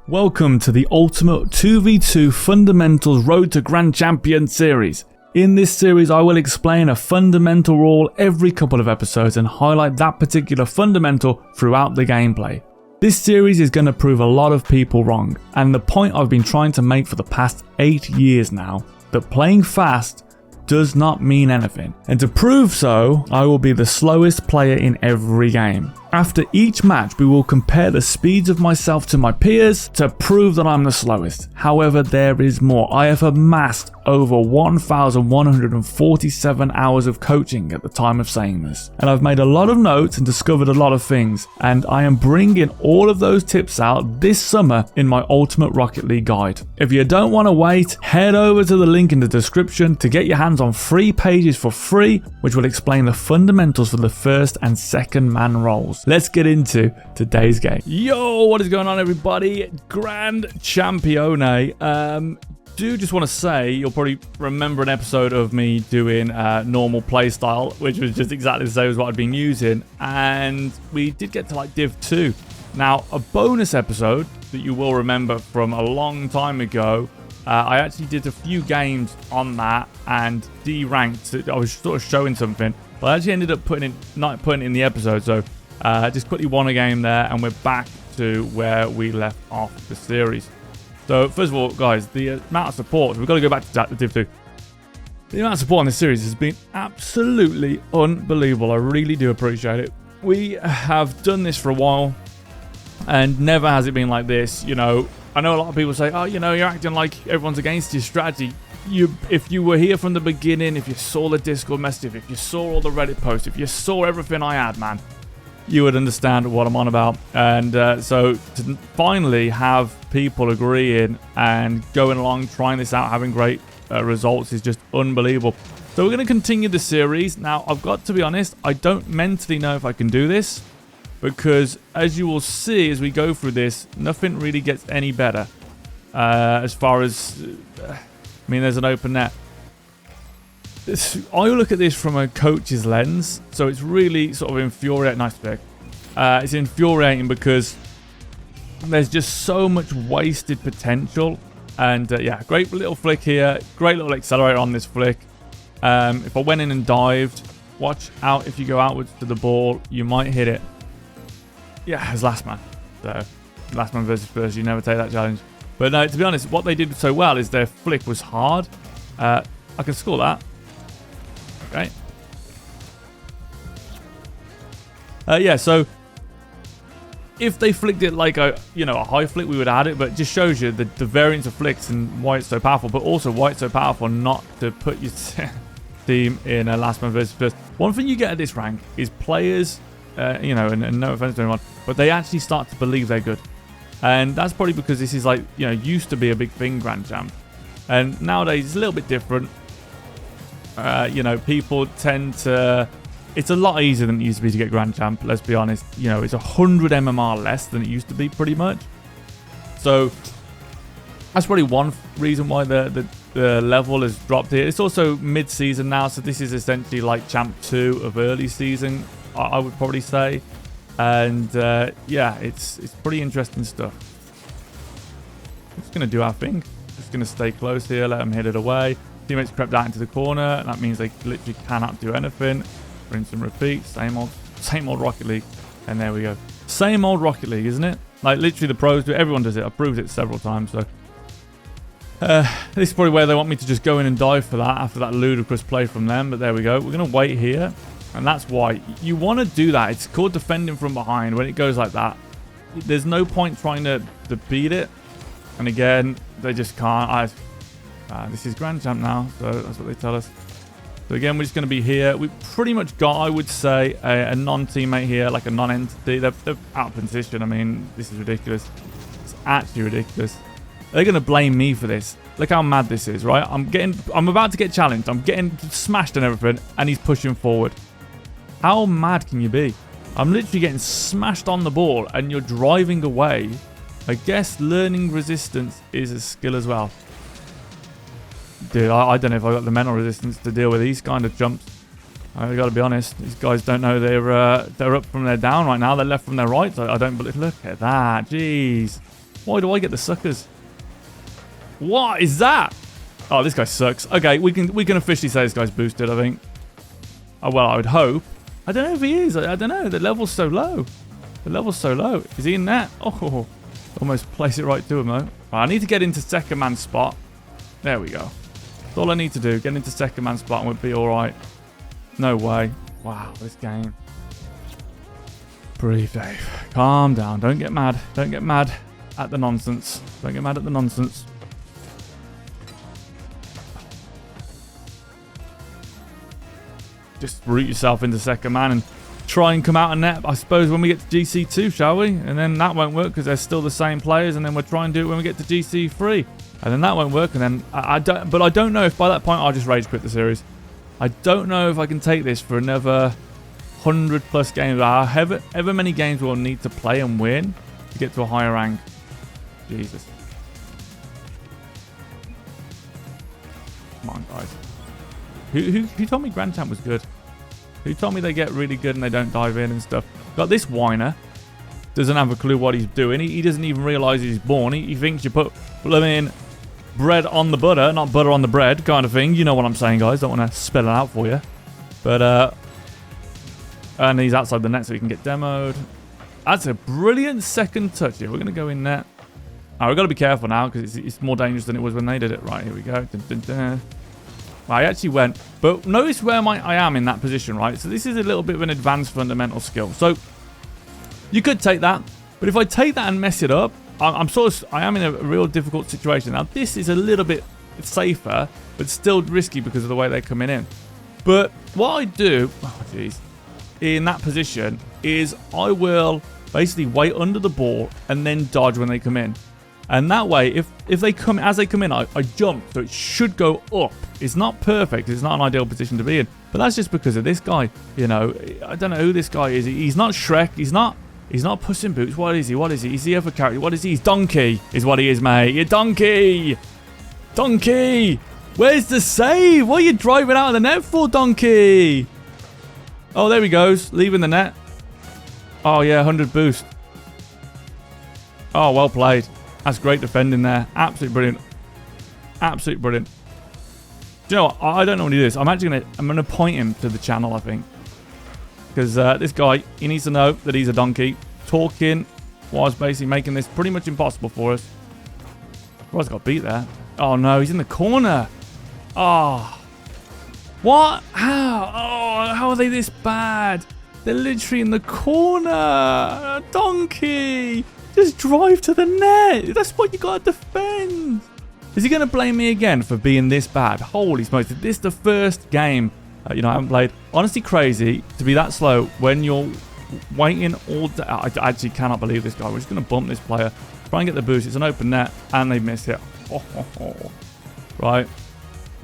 Welcome to the Ultimate 2v2 Fundamentals Road to Grand Champion series. In this series I will explain a fundamental rule every couple of episodes and highlight that particular fundamental throughout the gameplay. This series is going to prove a lot of people wrong, and the point I've been trying to make for the past 8 years now, that playing fast does not mean anything. And to prove so, I will be the slowest player in every game. After each match, we will compare the speeds of myself to my peers to prove that I'm the slowest. However, there is more. I have amassed over 1,147 hours of coaching at the time of saying this. And I've made a lot of notes and discovered a lot of things. And I am bringing all of those tips out this summer in my Ultimate Rocket League guide. If you don't want to wait, head over to the link in the description to get your hands on 3 pages for free, which will explain the fundamentals for the first and second man roles. Let's get into today's game. Yo, what is going on, everybody? Grand Champione. Do just want to say, you'll probably remember an episode of me doing normal playstyle, which was just exactly the same as what I'd been using, and we did get to like Div 2. Now, a bonus episode that you will remember from a long time ago, I actually did a few games on that and de-ranked. I was sort of showing something, but I actually ended up not putting it in the episode, so just quickly won a game there, and we're back to where we left off the series. So first of all, guys, the amount of support, we've got to go back to Div 2. The amount of support on this series has been absolutely unbelievable. I really do appreciate it. We have done this for a while, and never has it been like this. You know, I know a lot of people say, oh, you know, you're acting like everyone's against your strategy. If you were here from the beginning, if you saw the Discord message, if you saw all the Reddit posts, if you saw everything I had, man, you would understand what I'm on about. And so to finally have people agreeing and going along, trying this out, having great results is just unbelievable. So we're going to continue the series. Now, I've got to be honest, I don't mentally know if I can do this, because as you will see as we go through this, nothing really gets any better as far as, I mean, there's an open net. I look at this from a coach's lens, so it's really sort of infuriating. Nice pick. It's infuriating because there's just so much wasted potential. And yeah, great little flick here. Great little accelerator on this flick. If I went in and dived, watch out if you go outwards to the ball, you might hit it. Yeah, it's last man. So, last man versus first, you never take that challenge. But no, to be honest, what they did so well is their flick was hard. I can score that. Okay. Yeah, so if they flicked it like a high flick, we would add it, but it just shows you the variance of flicks and why it's so powerful, but also why it's so powerful not to put your team in a last man versus first. One thing you get at this rank is players, and no offense to anyone, but they actually start to believe they're good. And that's probably because this is like, used to be a big thing, Grand Champ. And nowadays it's a little bit different. People tend to... It's a lot easier than it used to be to get Grand Champ, let's be honest. It's 100 MMR less than it used to be, pretty much. So, that's probably one reason why the level has dropped here. It's also mid-season now, so this is essentially like Champ 2 of early season, I would probably say. And, yeah, it's pretty interesting stuff. We're just going to do our thing. Just going to stay close here, let them hit it away. Teammates crept out into the corner. That means they literally cannot do anything. Rinse and repeat. Same old Rocket League. And there we go. Same old Rocket League, isn't it? Like, literally the pros do it. Everyone does it. I've proved it several times. So, this is probably where they want me to just go in and dive for that after that ludicrous play from them. But there we go. We're going to wait here. And that's why. You want to do that. It's called defending from behind. When it goes like that, there's no point trying to beat it. And again, they just can't. This is Grand Champ now, so that's what they tell us. So again, we're just going to be here. We pretty much got, I would say, a non-teammate here, like a non-entity. They're out of position. I mean, this is ridiculous. It's actually ridiculous. They're going to blame me for this. Look how mad this is, right? I'm about to get challenged. I'm getting smashed and everything, and he's pushing forward. How mad can you be? I'm literally getting smashed on the ball, and you're driving away. I guess learning resistance is a skill as well. Dude, I don't know if I got the mental resistance to deal with these kind of jumps. I got to be honest. These guys don't know they're up from their down right now. They're left from their right. I don't believe. Look at that. Jeez. Why do I get the suckers? What is that? Oh, this guy sucks. Okay, we can officially say this guy's boosted, I think. Oh, well, I would hope. I don't know if he is. I don't know. The level's so low. The level's so low. Is he in that? Oh, almost place it right to him, though. Right, I need to get into second man spot. There we go. That's all I need to do. Get into second man spot and we'll be all right. No way. Wow, this game. Breathe, Dave. Calm down. Don't get mad. Don't get mad at the nonsense. Don't get mad at the nonsense. Just root yourself into second man and try and come out of net, I suppose, when we get to GC2, shall we? And then that won't work because they're still the same players, and then we'll try and do it when we get to GC3. And then that won't work, and then I don't know if by that point I'll just rage quit the series. I don't know if I can take this for another 100 plus games. However many games we'll need to play and win to get to a higher rank. Jesus. Come on, guys. Who told me Grand Champ was good? Who told me they get really good and they don't dive in and stuff? Got this whiner. Doesn't have a clue what he's doing. He doesn't even realise he's born. He thinks you put blooming bread on the butter, not butter on the bread kind of thing. You know what I'm saying, guys. Don't want to spell it out for you. But, and he's outside the net so he can get demoed. That's a brilliant second touch here. We're going to go in there. Oh, we've got to be careful now because it's more dangerous than it was when they did it. Right, here we go. Dun, dun, dun. I actually went, but notice where I am in that position, right? So this is a little bit of an advanced fundamental skill. So you could take that, but if I take that and mess it up, I am in a real difficult situation. Now this is a little bit safer, but still risky because of the way they're coming in. But what I do, oh jeez, in that position is I will basically wait under the ball and then dodge when they come in. And that way, if they come as they come in, I jump, so it should go up. It's not perfect. It's not an ideal position to be in, but that's just because of this guy. You know, I don't know who this guy is. He's not Shrek. He's not Puss in Boots. What is he? What is he? He's the other character. What is he? He's Donkey, is what he is, mate. You're Donkey. Donkey. Where's the save? What are you driving out of the net for, Donkey? Oh, there he goes, leaving the net. Oh yeah, 100 boost. Oh, well played. That's great defending there. Absolutely brilliant. Absolutely brilliant. Do you know what? I don't normally do this. I'm gonna point him to the channel, I think. Because this guy, he needs to know that he's a donkey. Talking was basically making this pretty much impossible for us. Roy's got beat there. Oh no, he's in the corner. Oh. What? How? Oh, how are they this bad? They're literally in the corner. Donkey. Just drive to the net. That's what you gotta defend. Is he gonna blame me again for being this bad? Holy smokes! This is the first game I haven't played. Honestly, crazy to be that slow when you're waiting all day. I actually cannot believe this guy. We're just gonna bump this player, try and get the boost. It's an open net, and they miss it. Right,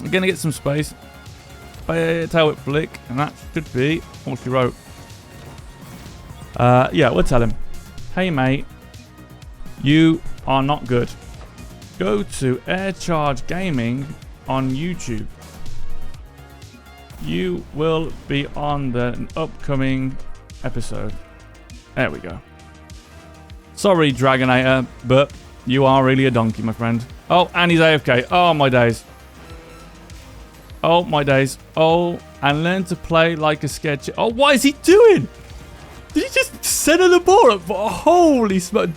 we're gonna get some space. Tail whip flick, and that should be all she wrote. Yeah, we'll tell him. Hey, mate. You are not good. Go to Air Charge Gaming on YouTube. You will be on the upcoming episode. There we go. Sorry, Dragonator, but you are really a donkey, my friend. Oh, and he's AFK. Oh, my days. Oh, my days. Oh, and learn to play like a sketch. Oh, what is he doing? Did he just center the ball up? Holy smoke.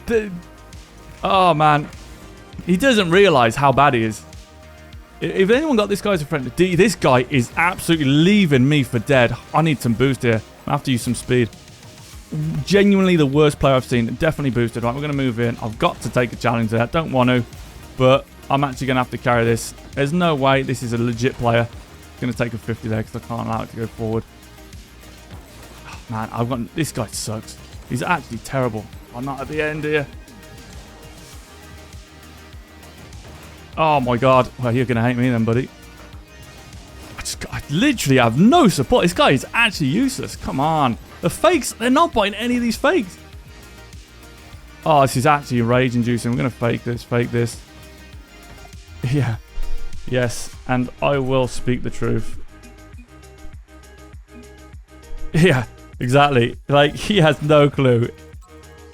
Oh, man. He doesn't realize how bad he is. If anyone got this guy as a friend, this guy is absolutely leaving me for dead. I need some boost here. I have to use some speed. Genuinely the worst player I've seen. Definitely boosted. Right, we're going to move in. I've got to take a challenge there. Don't want to, but I'm actually going to have to carry this. There's no way this is a legit player. I'm going to take a 50 there because I can't allow it to go forward. Oh, man, this guy sucks. He's actually terrible. I'm not at the end here. Oh my god. Well, you're going to hate me then, buddy. I literally have no support. This guy is actually useless. Come on. The fakes, they're not biting any of these fakes. Oh, this is actually rage inducing. We're going to fake this. Yeah. Yes. And I will speak the truth. Yeah, exactly. Like, he has no clue.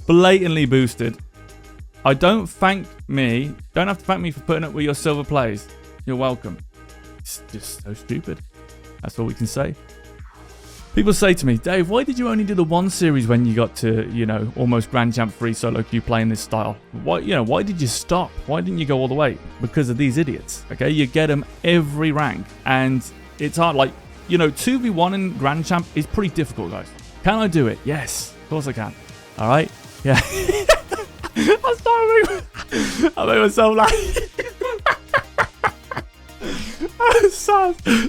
Blatantly boosted. don't thank me. Don't have to thank me for putting up with your silver plays. You're welcome. It's just so stupid. That's all we can say. People say to me, Dave, why did you only do the one series when you got to, you know, almost Grand Champ 3 solo queue playing this style? Why did you stop? Why didn't you go all the way? Because of these idiots, okay? You get them every rank, and it's hard. Like, you know, 2v1 in Grand Champ is pretty difficult, guys. Can I do it? Yes, of course I can. All right? Yeah. I'm sorry. I made myself laugh.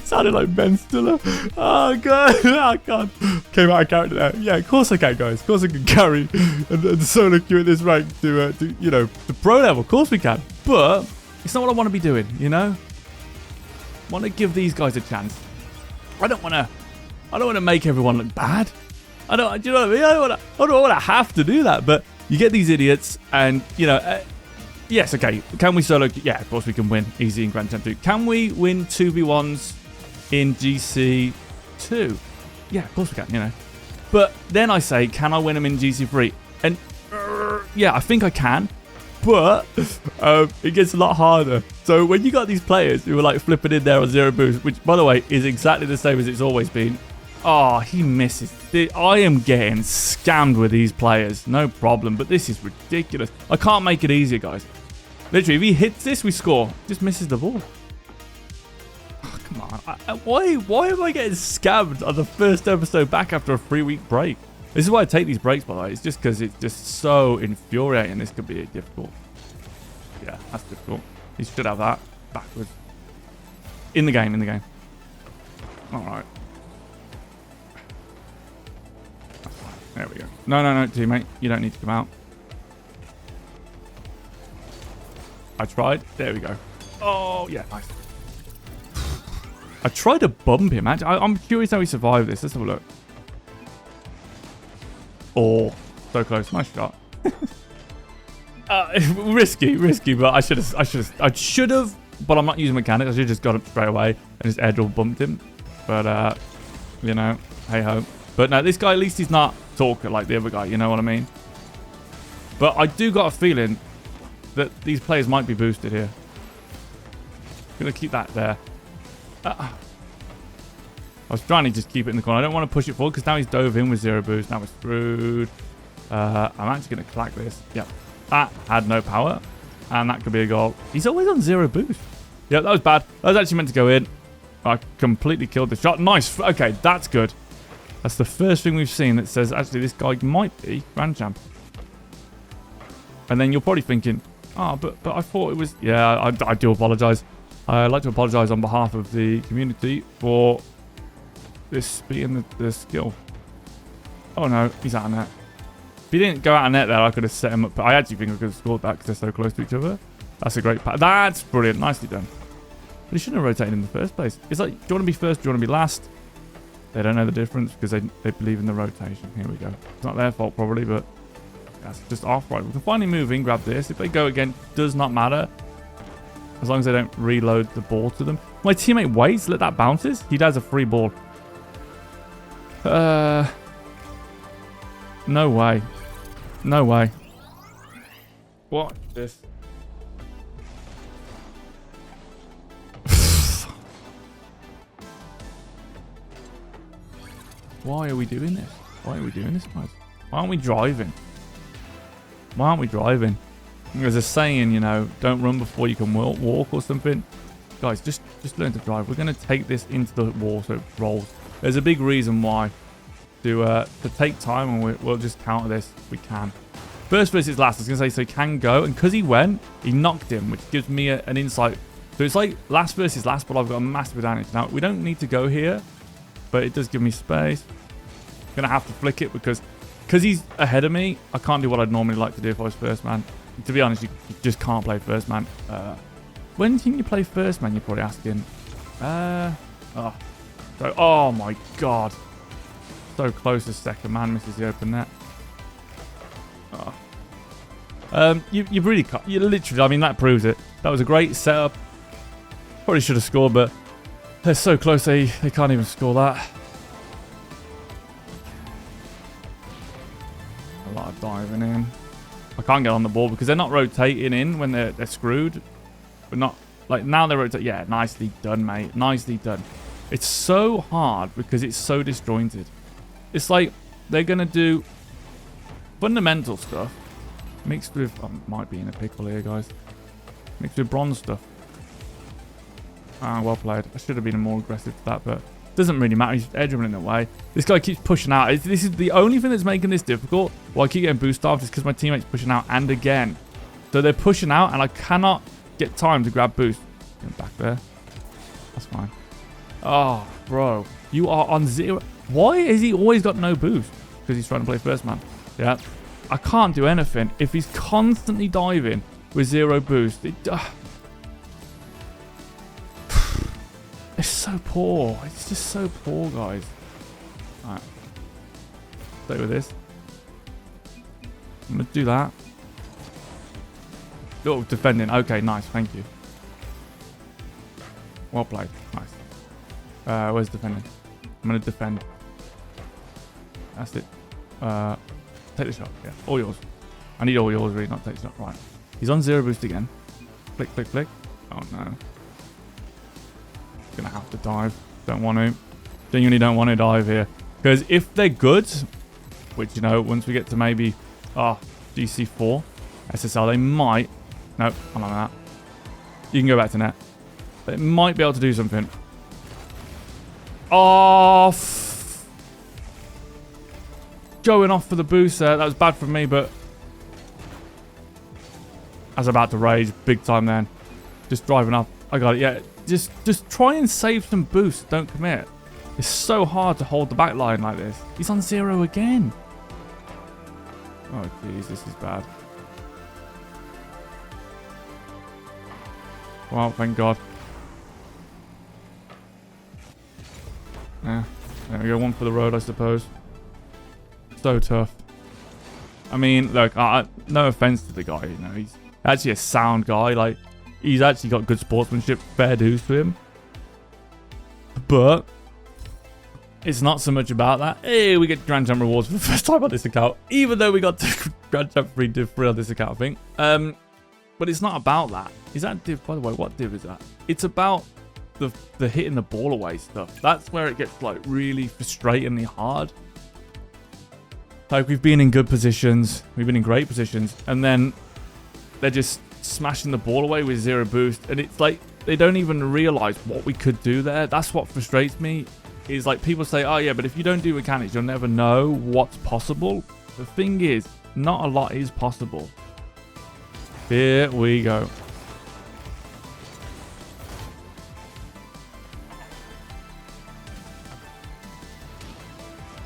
Sounded like Ben Stiller. Oh god, I can't. Came out of character there. Yeah, of course I can, guys. Of course I can carry and solo queue at this rank to you know, the pro level. Of course we can. But it's not what I want to be doing. You know, I want to give these guys a chance. I don't want to make everyone look bad. Do you know what I mean? I don't want to have to do that. But you get these idiots, and you know. Yes, okay. Can we solo? Yeah, of course we can win easy in Grand Champ 2. Can we win 2v1s in GC2? Yeah, of course we can, you know. But then I say, can I win them in GC3? And yeah, I think I can. But it gets a lot harder. So when you got these players who are like flipping in there on 0 boost, which by the way is exactly the same as it's always been. Oh, he misses. I am getting scammed with these players. No problem. But this is ridiculous. I can't make it easier, guys. Literally, if he hits this, we score. Just misses the ball. Oh, come on. Why am I getting scammed on the first episode back after a 3-week break? This is why I take these breaks, by the way. It's just because it's just so infuriating. This could be difficult. Yeah, that's difficult. He should have that. Backwards. In the game. All right. There we go. No, teammate. You don't need to come out. I tried. There we go. Oh, yeah, nice. I tried to bump him. I'm curious how he survived this. Let's have a look. Oh, so close. Nice shot. Risky, but I should have, but I'm not using mechanics. I should have just got him straight away and just airdrop bumped him. But, you know, hey ho. But no, this guy, at least he's not talker like the other guy, you know what I mean? But I do got a feeling that these players might be boosted here. I'm going to keep that there. I was trying to just keep it in the corner. I don't want to push it forward because now he's dove in with 0 boost. Now we're screwed. I'm actually going to clack this. Yep. That had no power. And that could be a goal. He's always on 0 boost. Yep, that was bad. That was actually meant to go in. I completely killed the shot. Nice. Okay, that's good. That's the first thing we've seen that says, actually, this guy might be Grand Champ. And then you're probably thinking, oh, but I thought it was... Yeah, I do apologise. I'd like to apologise on behalf of the community for this being the skill. Oh, no, he's out of net. If he didn't go out of net there, I could have set him up. But I actually think I could have scored that because they're so close to each other. That's a great pass. That's brilliant. Nicely done. But he shouldn't have rotated in the first place. It's like, do you want to be first? Do you want to be last? They don't know the difference because they believe in the rotation. Here we go. It's not their fault probably, but that's just off right. We can finally move in, grab this. If they go again, does not matter. As long as they don't reload the ball to them. My teammate waits, let that bounces. He does a free ball. No way. No way. What is this? Why are we doing this? Why are we doing this, guys? Why aren't we driving? Why aren't we driving? There's a saying, you know, don't run before you can walk or something. Guys, just learn to drive. We're going to take this into the wall so it rolls. There's a big reason why. To take time, and we'll just counter this if we can. First versus last, I was going to say, so he can go. And because he went, he knocked him, which gives me an insight. So it's like last versus last, but I've got a massive advantage. Now, we don't need to go here. But it does give me space. I'm going to have to flick it because he's ahead of me. I can't do what I'd normally like to do if I was first man. To be honest, you just can't play first man. When can you play first man, you're probably asking. Oh my God. So close to second man. Misses the open net. You've really cut. You literally, I mean, that proves it. That was a great setup. Probably should have scored, but they're so close, they can't even score that. A lot of diving in. I can't get on the ball because they're not rotating in when they're screwed. But not, like, now they're rotating. Yeah, nicely done, mate. Nicely done. It's so hard because it's so disjointed. It's like they're going to do fundamental stuff mixed with... might be in a pickle here, guys. Mixed with bronze stuff. Ah, well played. I should have been more aggressive to that, but it doesn't really matter. He's edge running away. This guy keeps pushing out. This is the only thing that's making this difficult. Why I keep getting boost off is because my teammate's pushing out and again. So they're pushing out and I cannot get time to grab boost. Get back there. That's fine. Oh, bro. You are on 0. Why has he always got no boost? Because he's trying to play first man. Yeah. I can't do anything. If he's constantly diving with 0 boost, it's so poor. It's just so poor, guys. Alright. Stay with this. I'm going to do that. Oh, defending. Okay, nice. Thank you. Well played. Nice. Where's defending? I'm going to defend. That's it. Take the shot. Yeah, all yours. I need all yours, really, not take the shot. Right. He's on 0 boost again. Flick, flick, flick. Oh, no. Gonna have to dive. Don't want to. Genuinely don't want to dive here. Because if they're good, which, you know, once we get to maybe GC4, SSL, they might... Nope, I'm on that. You can go back to net. They might be able to do something. Oh, going off for the boost there. That was bad for me, but I was about to rage big time then. Just driving up. I got it. Yeah, just try and save some boost. Don't commit. It's so hard to hold the back line like this. He's on 0 again. Oh, jeez, this is bad. Well, thank God. Yeah, there we go. One for the road, I suppose. So tough. I mean, look, no offense to the guy, you know, he's actually a sound guy. Like, he's actually got good sportsmanship, fair dues to him. But it's not so much about that. Hey, we get Grand Champ rewards for the first time on this account, even though we got Grand Champ free div free on this account, I think. But it's not about that. Is that div, by the way? What div is that? It's about the hitting the ball away stuff. That's where it gets like really frustratingly hard. Like, we've been in good positions, we've been in great positions, and then they're just smashing the ball away with 0 boost, and it's like they don't even realize what we could do there. That's what frustrates me. Is like, people say, oh yeah, but if you don't do mechanics, you'll never know what's possible. The thing is, not a lot is possible. Here we go.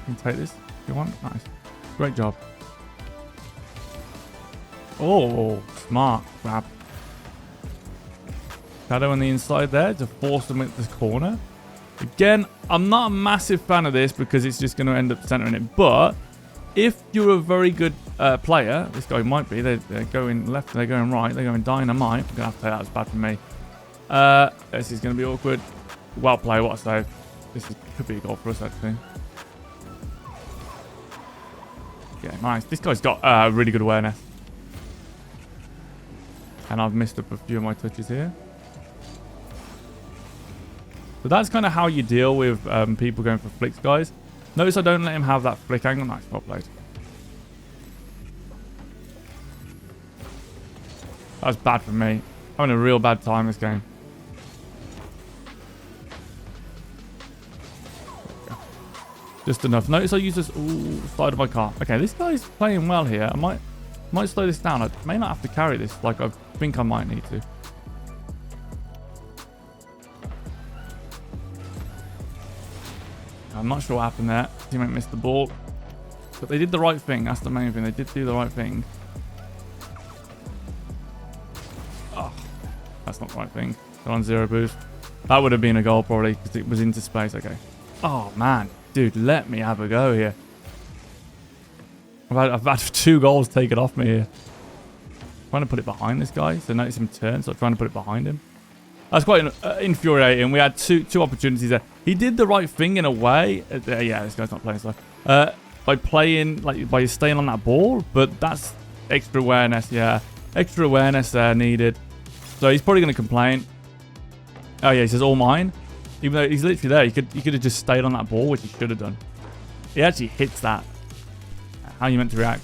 You can take this if you want. Nice. Great job. Oh, smart grab. Shadow on the inside there to force them into this corner. Again, I'm not a massive fan of this because it's just going to end up centering it. But if you're a very good player, this guy might be. They're going left, they're going right, they're going dynamite. I'm going to have to say that was bad for me. This is going to be awkward. Well played, what a save. This could be a goal for us, actually. Yeah, nice. This guy's got really good awareness. And I've missed up a few of my touches here. So that's kind of how you deal with people going for flicks, guys. Notice I don't let him have that flick angle. Nice, well played. That was bad for me. Having a real bad time this game. Just enough. Notice I use this side of my car. Okay, this guy's playing well here. I might slow this down. I may not have to carry this like I think I might need to. I'm not sure what happened there. Teammate missed the ball. But they did the right thing. That's the main thing. They did do the right thing. Oh, that's not the right thing. They're on 0 boost. That would have been a goal probably because it was into space. Okay. Oh, man. Dude, let me have a go here. I've had 2 goals taken off me here. Trying to put it behind this guy. So notice him turn. So I'm trying to put it behind him. That's quite infuriating. We had two opportunities there. He did the right thing in a way. Yeah, this guy's not playing slow. By playing, like, by staying on that ball. But that's Extra awareness, yeah. Extra awareness there needed. So he's probably going to complain. Oh yeah, he says all mine. Even though he's literally there, he could have just stayed on that ball, which he should have done. He actually hits that. How are you meant to react?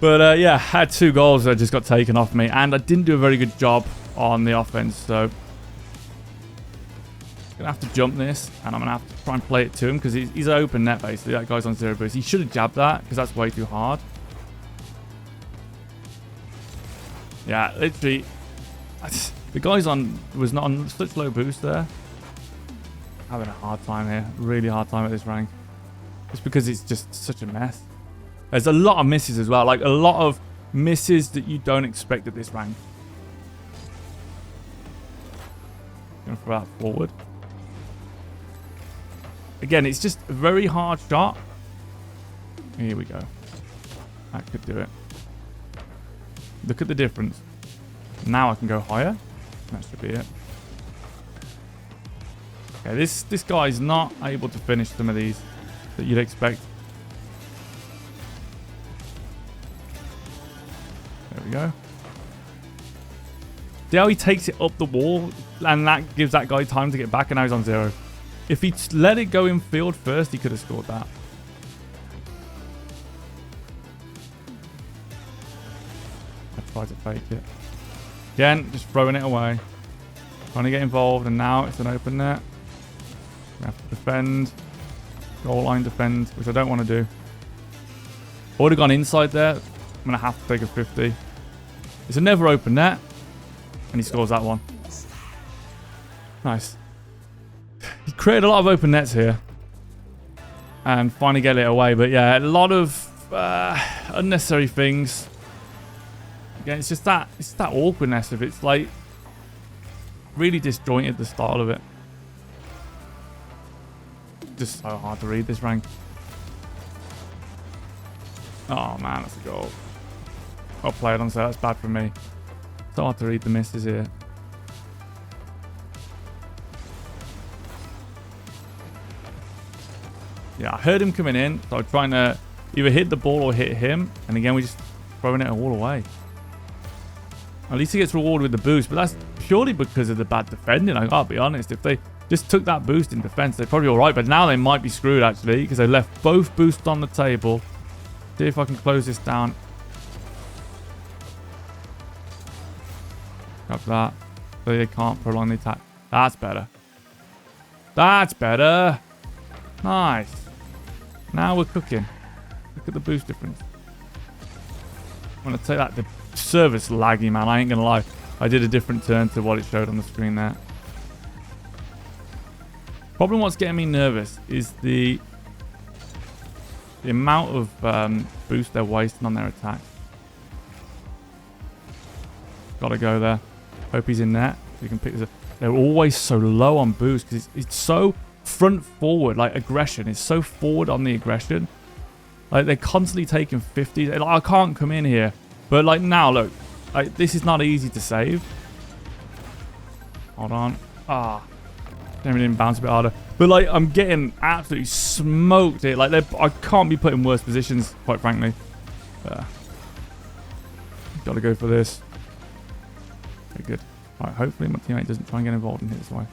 But yeah, had 2 goals that just got taken off me, and I didn't do a very good job on the offense, so I'm gonna have to jump this, and I'm gonna have to try and play it to him because he's an open net basically. That guy's on 0 boost. He should have jabbed that because that's way too hard. Yeah, literally, the guy's was not on such low boost there. Having a hard time here, really hard time at this rank. Just because it's just such a mess. There's a lot of misses as well, like a lot of misses that you don't expect at this rank. Gonna throw that forward. Again, it's just a very hard shot. Here we go. That could do it. Look at the difference. Now I can go higher. That should be it. Okay, this guy's not able to finish some of these that you'd expect. There we go. See how he takes it up the wall, and that gives that guy time to get back, and now he's on 0. If he let it go in field first, he could have scored that. I tried to fake it. Again, just throwing it away. Trying to get involved, and now it's an open net. We have to defend. Goal line defend, which I don't want to do. I would have gone inside there. I'm going to have to take a 50. It's a never open net. And he scores that one. Nice. He created a lot of open nets here. And finally get it away. But yeah, a lot of unnecessary things. Again, it's just that awkwardness of it. It's like really disjointed, the style of it. Just so hard to read this rank. Oh man, that's a goal. I'll play it on, so that's bad for me. So hard to read the misses here. Yeah, I heard him coming in, so I'm trying to either hit the ball or hit him. And again, we're just throwing it all away. At least he gets rewarded with the boost, but that's purely because of the bad defending. I gotta be honest. If they just took that boost in defense, they're probably all right. But now they might be screwed, actually, because they left both boosts on the table. See if I can close this down. Grab that. So they can't prolong the attack. That's better. That's better. Nice. Now we're cooking. Look at the boost difference. I'm going to take that. The service laggy, man. I ain't going to lie. I did a different turn to what it showed on the screen there. Problem what's getting me nervous is the amount of boost they're wasting on their attack. Gotta go there. Hope he's in there. So you can pick this up. They're always so low on boost because it's so front forward. Like aggression is so forward on the aggression. Like they're constantly taking 50s. Like, I can't come in here. But like now, look. Like this is not easy to save. Hold on. Maybe didn't bounce a bit harder. But like I'm getting absolutely smoked here. Like I can't be put in worse positions, quite frankly. Gotta go for this. Okay, good. Alright, hopefully my teammate doesn't try and get involved in it this way.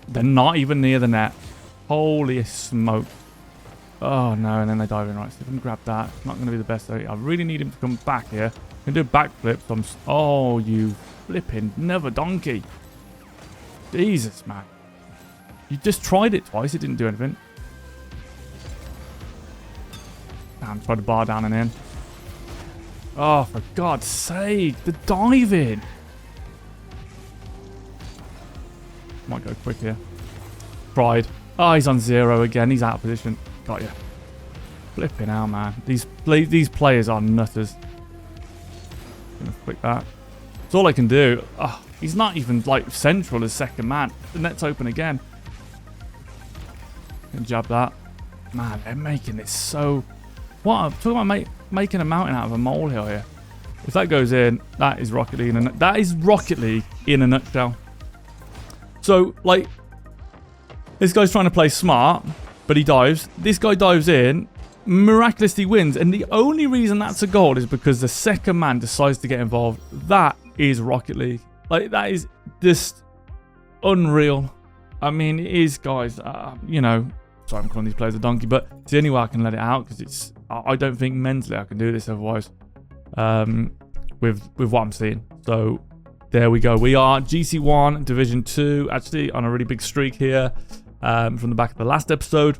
They're not even near the net. Holy smoke. Oh no, and then they dive in. Right, so if I can grab that, it's not going to be the best. I really need him to come back here. I'm going to do a backflip. So oh, you flipping never donkey. Jesus, man. You just tried it twice. It didn't do anything. Damn, tried to bar down and in. Oh, for God's sake. The diving. Might go quick here. Tried. Oh, he's on 0 again. He's out of position. Got you. Flipping out, man. These players are nutters. Gonna flick that. That's all I can do. Oh, he's not even like central as second man. The net's open again. Gonna jab that. Man, they're making this so... What? I'm talking about making a mountain out of a molehill here. If that goes in, that is Rocket League in a nutshell. So, like, this guy's trying to play smart, but he dives. This guy dives in, miraculously wins. And the only reason that's a goal is because the second man decides to get involved. That is Rocket League. Like, that is just unreal. I mean, it is, guys. You know, sorry, I'm calling these players a donkey, but it's the only way I can let it out, because I don't think mentally I can do this otherwise. With what I'm seeing. So there we go. We are GC1 Division 2, actually on a really big streak here, from the back of the last episode.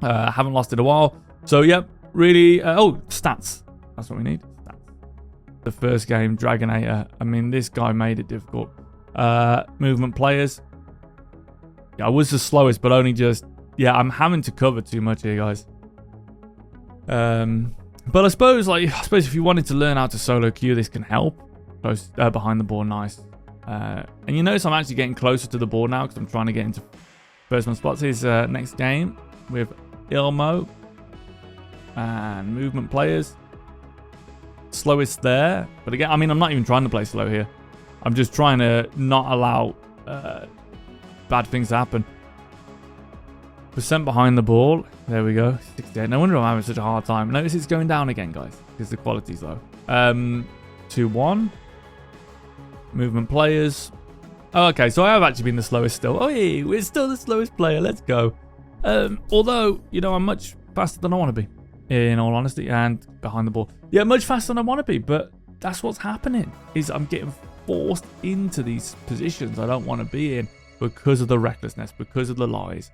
Haven't lost it a while. So yep, really. Oh, stats. That's what we need. Stats. The first game, Dragonator. I mean, this guy made it difficult. Movement players. Yeah, I was the slowest, but only just. Yeah, I'm having to cover too much here, guys. But I suppose if you wanted to learn how to solo queue, this can help. Close behind the ball, nice. And you notice I'm actually getting closer to the ball now because I'm trying to get into first man spots. Here's next game with Ilmo and movement players. Slowest there, but again, I mean, I'm not even trying to play slow here. I'm just trying to not allow bad things to happen. Percent behind the ball. There we go. 68. No wonder I'm having such a hard time. Notice it's going down again, guys, because the quality's low. 2-1. Movement players. Oh, okay, so I have actually been the slowest still. Oh, yeah, we're still the slowest player. Let's go. Although, you know, I'm much faster than I want to be, in all honesty, and behind the ball. Yeah, much faster than I want to be, but that's what's happening, is I'm getting forced into these positions I don't want to be in because of the recklessness, because of the lies.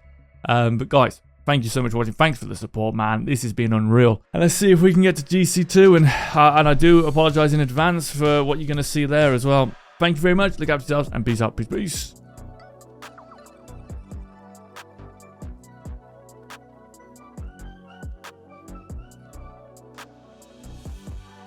But guys, thank you so much for watching. Thanks for the support, man. This has been unreal. And let's see if we can get to GC2. And I do apologize in advance for what you're going to see there as well. Thank you very much. Look after yourselves and peace out. Peace.